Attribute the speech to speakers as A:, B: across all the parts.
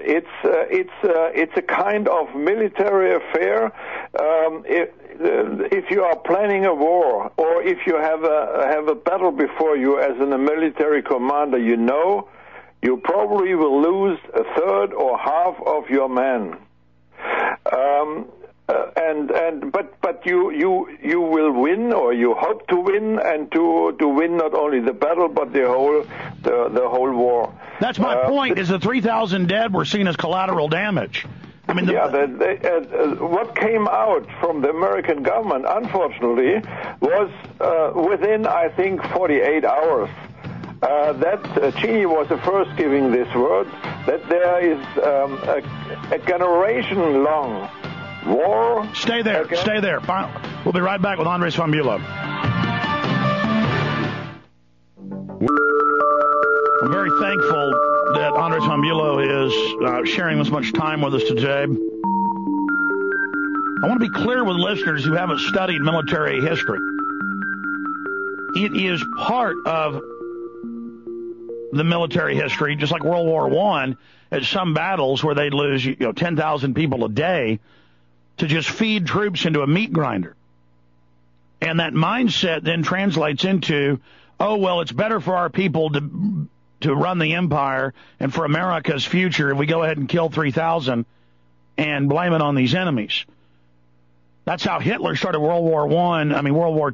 A: it's a kind of military affair. If you are planning a war, or if you have a battle before you as a military commander, you probably will lose a third or half of your men. But you will win, or you hope to win, and to win not only the battle but the whole war.
B: That's my point. Is the 3,000 dead were seen as collateral damage? I mean,
A: what came out from the American government, unfortunately, was within, I think, 48 hours. Cheney was the first giving this word, that there is a generation-long war.
B: Stay there. We'll be right back with Andreas von BÄ=low. I'm very thankful that Andreas von BÄ=low is sharing this much time with us today. I want to be clear with listeners who haven't studied military history. It is part of the military history, just like World War I, at some battles where they'd lose 10,000 people a day, to just feed troops into a meat grinder. And that mindset then translates into, it's better for our people to run the empire and for America's future if we go ahead and kill 3,000 and blame it on these enemies. That's how Hitler started World War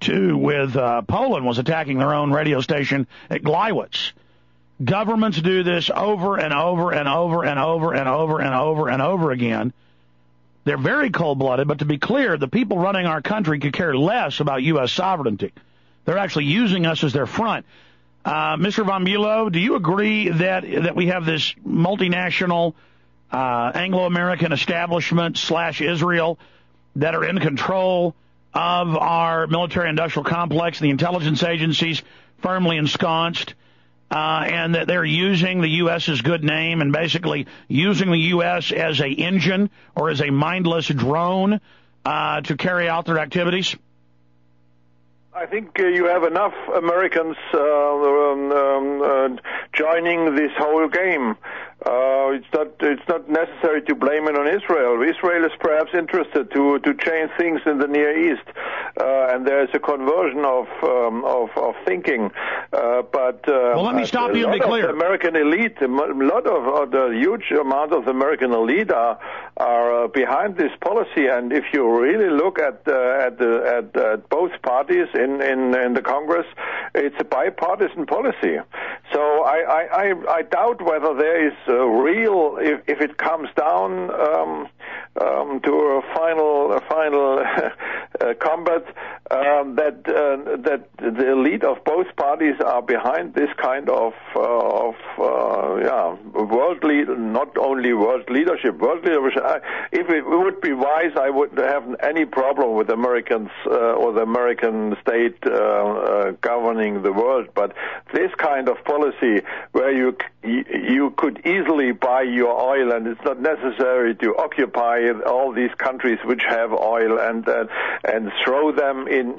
B: II with Poland was attacking their own radio station at Gleiwitz. Governments do this over and over and over and over and over and over and over again. They're very cold-blooded, but to be clear, the people running our country could care less about U.S. sovereignty. They're actually using us as their front. Mr. von BÄ=low, do you agree that we have this multinational Anglo-American establishment / Israel that are in control of our military-industrial complex, the intelligence agencies firmly ensconced, and that they're using the U.S.'s good name and basically using the U.S. as an engine or as a mindless drone to carry out their activities?
A: I think you have enough Americans joining this whole game. It's not necessary to blame it on Israel. Israel is perhaps interested to change things in the Near East, and there is a conversion of thinking. But
B: let me stop you and be clear.
A: The American elite, a lot of the huge amount of the American elite are behind this policy. And if you really look at both parties in the Congress, it's a bipartisan policy. So I doubt whether there is a real, if it comes down to a final combat, that the elite of both parties are behind this kind of world leader, not only world leadership. If it would be wise, I wouldn't have any problem with Americans or the American state governing the world. But this kind of policy, where you could easily buy your oil, and it's not necessary to occupy all these countries which have oil and throw them in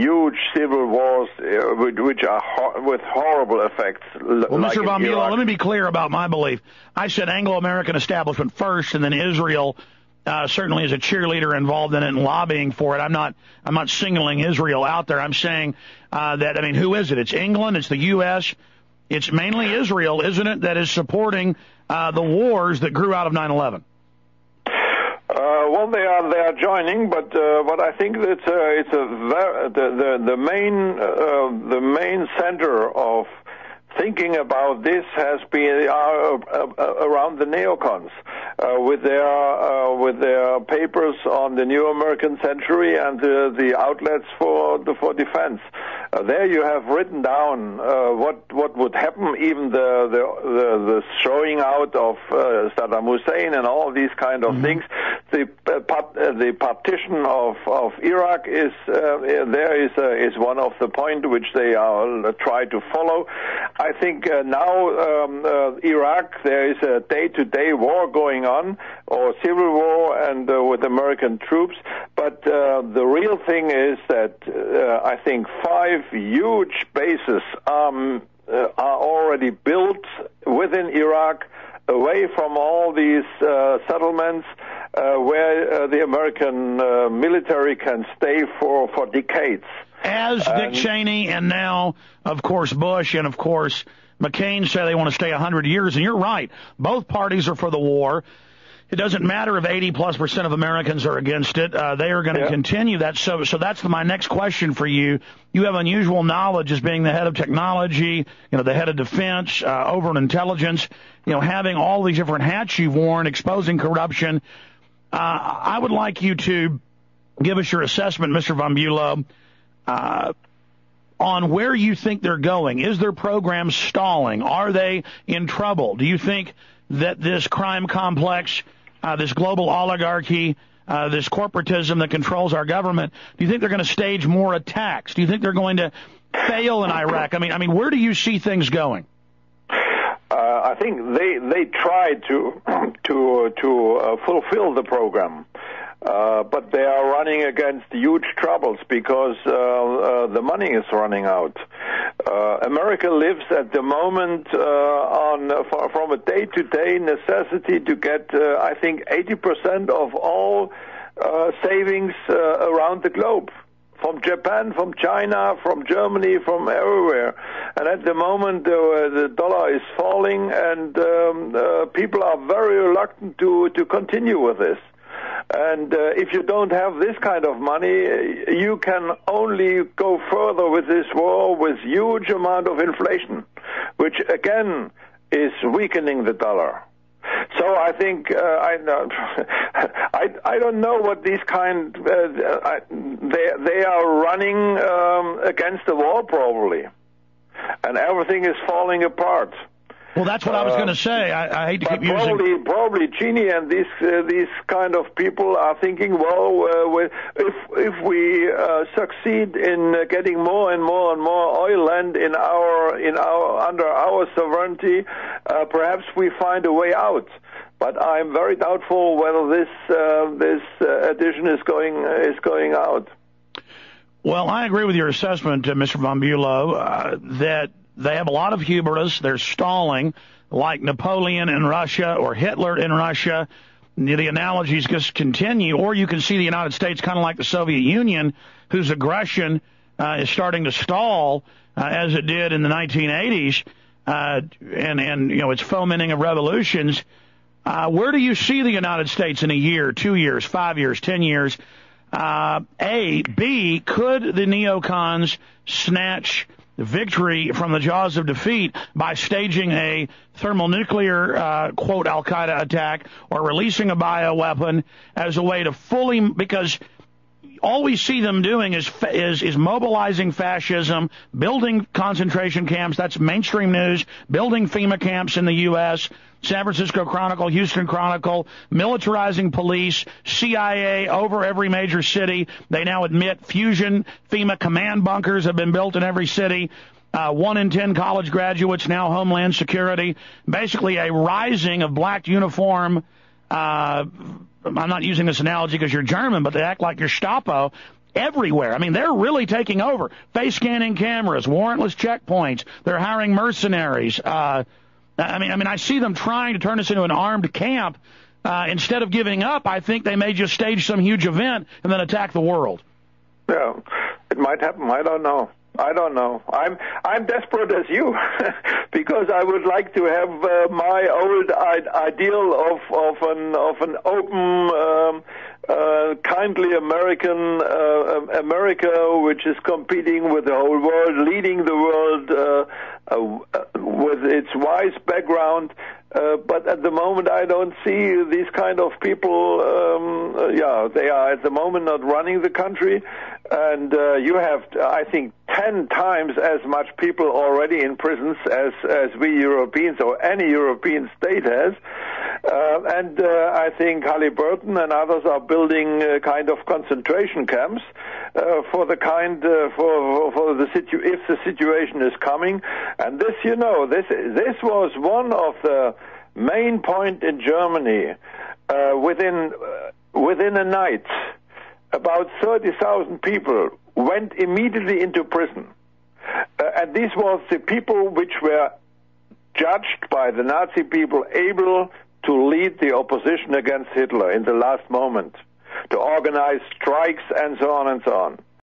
A: huge civil wars which are with horrible effects.
B: Well, Mr. von BÄ=low, let me be clear about my belief. I said Anglo-American establishment first, and then Israel certainly is a cheerleader involved in it and lobbying for it. I'm not singling Israel out there. I'm saying who is it? It's England, it's the U.S., it's mainly Israel, isn't it, that is supporting the wars that grew out of 9/11?
A: Well, they are joining, but I think that the main center of thinking about this has been around the neocons with their papers on the New American Century and the outlets for defense. There you have written down what would happen, even the throwing out of Saddam Hussein and all these kind of things. The partition of Iraq is one of the points which they are try to follow. I think now Iraq, there is a day-to-day war going on, or civil war, and with American troops. But the real thing is that I think 5 huge bases are already built within Iraq, away from all these settlements where the American military can stay for decades.
B: As Dick Cheney and now, of course, Bush and, of course, McCain say they want to stay 100 years. And you're right. Both parties are for the war. It doesn't matter if 80+% of Americans are against it. They are going to continue that. So that's my next question for you. You have unusual knowledge as being the head of technology, the head of defense, over in intelligence, having all these different hats you've worn, exposing corruption. I would like you to give us your assessment, Mr. von BÄlow, on where you think they're going. Is their program stalling? Are they in trouble? Do you think that this crime complex, this global oligarchy, this corporatism that controls our government, do you think they're going to stage more attacks? Do you think they're going to fail in Iraq? I mean, where do you see things going?
A: I think they tried to fulfill the program. But they are running against huge troubles because the money is running out. America lives at the moment from a day-to-day necessity to get, I think, 80% of all savings around the globe. From Japan, from China, from Germany, from everywhere. And at the moment, the dollar is falling, and people are very reluctant to continue with this. And if you don't have this kind of money, you can only go further with this war with huge amount of inflation, which again is weakening the dollar. So I think I don't know what these kind they are running against the wall probably, and everything is falling apart.
B: Well, that's what I was going to say. I hate to keep using.
A: Probably Cheney and these kind of people are thinking, well, if we succeed in getting more and more and more oil land in our under our sovereignty, perhaps we find a way out. But I'm very doubtful whether this addition is going out.
B: Well, I agree with your assessment, Mr. von BÄlow, that they have a lot of hubris. They're stalling, like Napoleon in Russia or Hitler in Russia. The analogies just continue. Or you can see the United States kind of like the Soviet Union, whose aggression is starting to stall as it did in the 1980s, and its fomenting of revolutions. Where do you see the United States in a year, 2 years, 5 years, 10 years? A. B. Could the neocons snatch victory from the jaws of defeat by staging a thermonuclear, quote, Al-Qaeda attack or releasing a bioweapon as a way to fully, because all we see them doing is mobilizing fascism, building concentration camps. That's mainstream news. Building FEMA camps in the U.S., San Francisco Chronicle, Houston Chronicle, militarizing police, CIA over every major city. They now admit fusion FEMA command bunkers have been built in every city. 1 in 10 college graduates, now Homeland Security. Basically a rising of black uniform. I'm not using this analogy because you're German, but they act like Gestapo everywhere. I mean, they're really taking over. Face scanning cameras, warrantless checkpoints. They're hiring mercenaries. I see them trying to turn us into an armed camp. Instead of giving up, I think they may just stage some huge event and then attack the world. Yeah,
A: it might happen. I don't know. I'm desperate as you because I would like to have my old ideal of an open, kindly America which is competing with the whole world, leading the world with its wise background. But at the moment, I don't see these kind of people. They are at the moment not running the country, and you have, I think, 10 times as much people already in prisons as we Europeans or any European state has. I think Halliburton and others are building kind of concentration camps for the kind for the if the situation is coming. And this, this was one of the main point in Germany. Within a night, about 30,000 people went immediately into prison. And these were the people which were judged by the Nazi people able to lead the opposition against Hitler in the last moment, to organize strikes and so on and so on.